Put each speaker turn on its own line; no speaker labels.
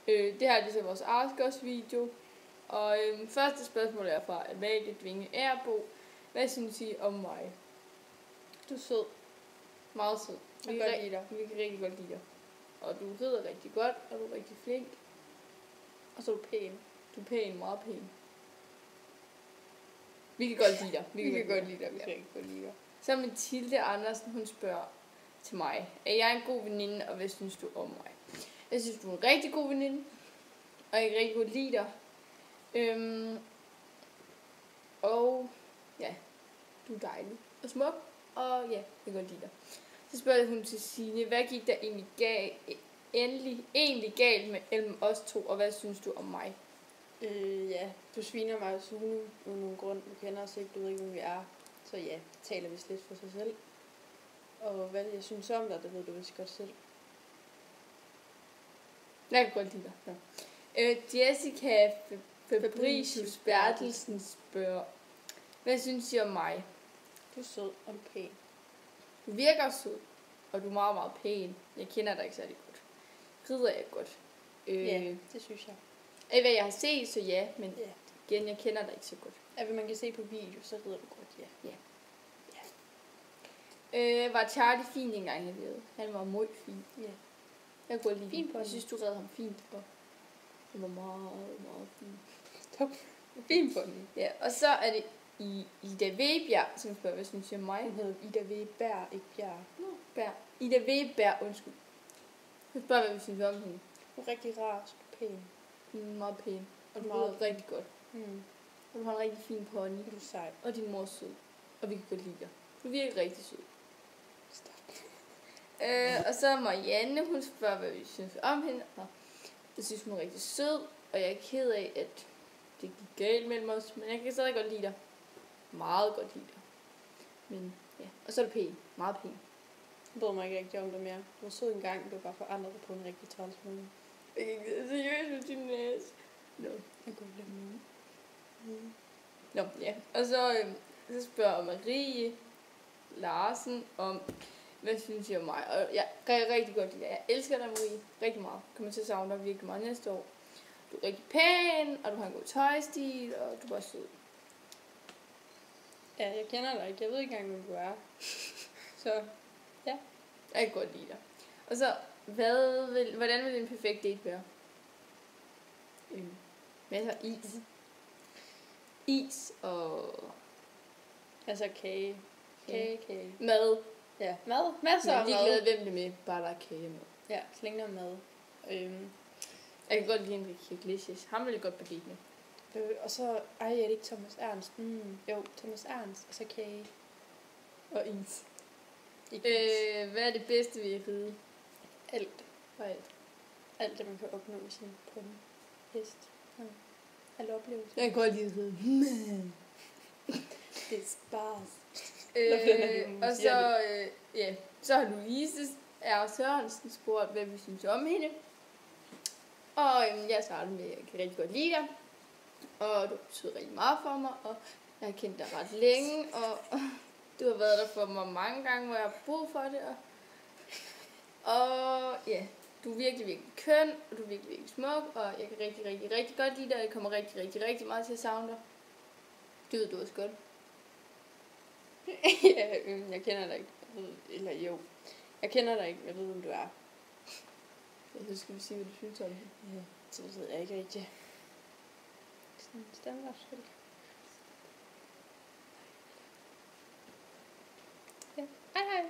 Det her er ligesom vores Ask Us video. Og første spørgsmål er fra Amalie Dvinge Erbo. Hvad synes I om mig?
Du er sød.
Meget sød.
Jeg kan godt lide dig.
Vi kan rigtig godt lide dig. Og du rider rigtig godt, og du er rigtig flink.
Og så er du pæn.
Du er pæn, meget pæn. Vi kan godt lide dig.
Vi kan godt lide dig. Vi kan rigtig godt lide dig.
Så Mathilde Andersen, hun spørger til mig. Er jeg en god veninde, og hvad synes du om mig? Jeg synes, du er en rigtig god veninde. Og jeg kan rigtig godt lide dig. Og ja, du er dejlig og smuk. Og ja, jeg kan godt lide dig. Så spørger hun til Signe, hvad gik der egentlig galt mellem os to, og hvad synes du om mig?
Ja, du sviner mig og Sune uden nogen grund. Du kender os ikke, du ved ikke, hvem vi er. Så ja, taler vi lidt for sig selv. Og hvad jeg synes om dig, det ved du vist godt selv.
Jeg kan godt lide dig. Ja. Jessica Fabricius Bertelsen spørger, hvad synes I om mig?
Du er sød og du er pæn.
Du virker sød, og du er meget, meget pæn. Jeg kender dig ikke særlig godt. Rider jeg godt?
Ja, det synes jeg.
Af hvad jeg har set, så ja, men
Ja.
igen, jeg kender dig ikke så godt.
Af hvad man kan se på video, så rider du godt, ja.
Var Charlie fin engang, jeg ved? Han var meget fin.
Ja.
Jeg kunne godt lide
Fin på
ham. Jeg
ham.
synes, du redde ham fint, og han var meget, meget fin.
Top. Fin på den.
Ja, og så er det Ida Vebjerg, som spørger, hvad synes I om mig?
Hun hedder Ida Weber, ikke Bjerg.
Bær. Ida Vebjerg, undskyld. Hun spørger, hvad vi synes om hende.
Hun er rigtig rar, så pæn.
Hun er meget pæn, og du
Meget
rider rigtig godt.
Mm.
Og du har en rigtig fin pony,
Du er sej.
og din mor er sød. Og vi kan godt lide dig. Du virker rigtig sød.
Stop.
Og så Marianne, hun spørger, hvad vi synes om hende. Og jeg synes, hun er rigtig sød, og jeg er ked af, at det gik galt mellem os. Men jeg kan stadig godt lide dig. Meget godt lide dig. Men ja, og så er det pæn. Meget pæn.
Jeg bryder mig ikke rigtig om det mere. Du var sød engang, du var bare forandret på en rigtig træls måde.
Seriøst med din næse. Nå.
Jeg går lidt med.
Nå, ja. Og så spørger Marie Larsen om, hvad synes I om mig? Og jeg kan rigtig godt lide dig. Jeg elsker dig, Marie. Rigtig meget. Kommer til at savne dig virkelig meget næste år. Du er rigtig pæn, og du har en god tøjstil, og du er bare sød.
Ja, jeg kender dig ikke. Jeg ved ikke engang, hvem du er. Så, ja.
Jeg kan godt lide dig. Og så, hvordan vil en perfekt date være? Masser af is. Is og
Altså kage. Kage.
mad.
Ja, mad. Masser
Jeg
af
er
mad.
ligeglad, hvem det er med, bare der er kage med.
Ja, slæng noget mad.
Jeg kan godt lide Enrique Iglesias. Ham vil jeg godt på date med.
Og så, er det ikke Thomas Ernst? Jo, Thomas Ernst, og så kage.
Og is.
Ikke
Hvad er det bedste ved at ride?
alt.
Hvad er det?
Alt det, man kan opnå med sin på en hest. Alle oplevelser.
Jeg kan godt lide at ride.
Det er spars.
Og så, så har Louise R. Sørensen spurgt, hvad vi synes om hende. Og jeg startede med, at jeg kan rigtig godt lide dig. Og du betyder rigtig meget for mig, og jeg har kendt dig ret længe, og du har været der for mig mange gange, hvor jeg har brug for det. Og ja, du er virkelig, virkelig køn, og du er virkelig, virkelig smuk, og jeg kan rigtig, rigtig, rigtig godt lide dig, og jeg kommer rigtig, rigtig, rigtig meget til at savne dig. Det ved du også godt.
Ja, jeg kender dig ikke. Eller jo. Jeg kender dig ikke. Jeg ved, hvem du er.
Så skal vi sige, hvad du synes om det.
Ja, så ved jeg ikke rigtig. Sådan en standardspil. Ja, hej hej.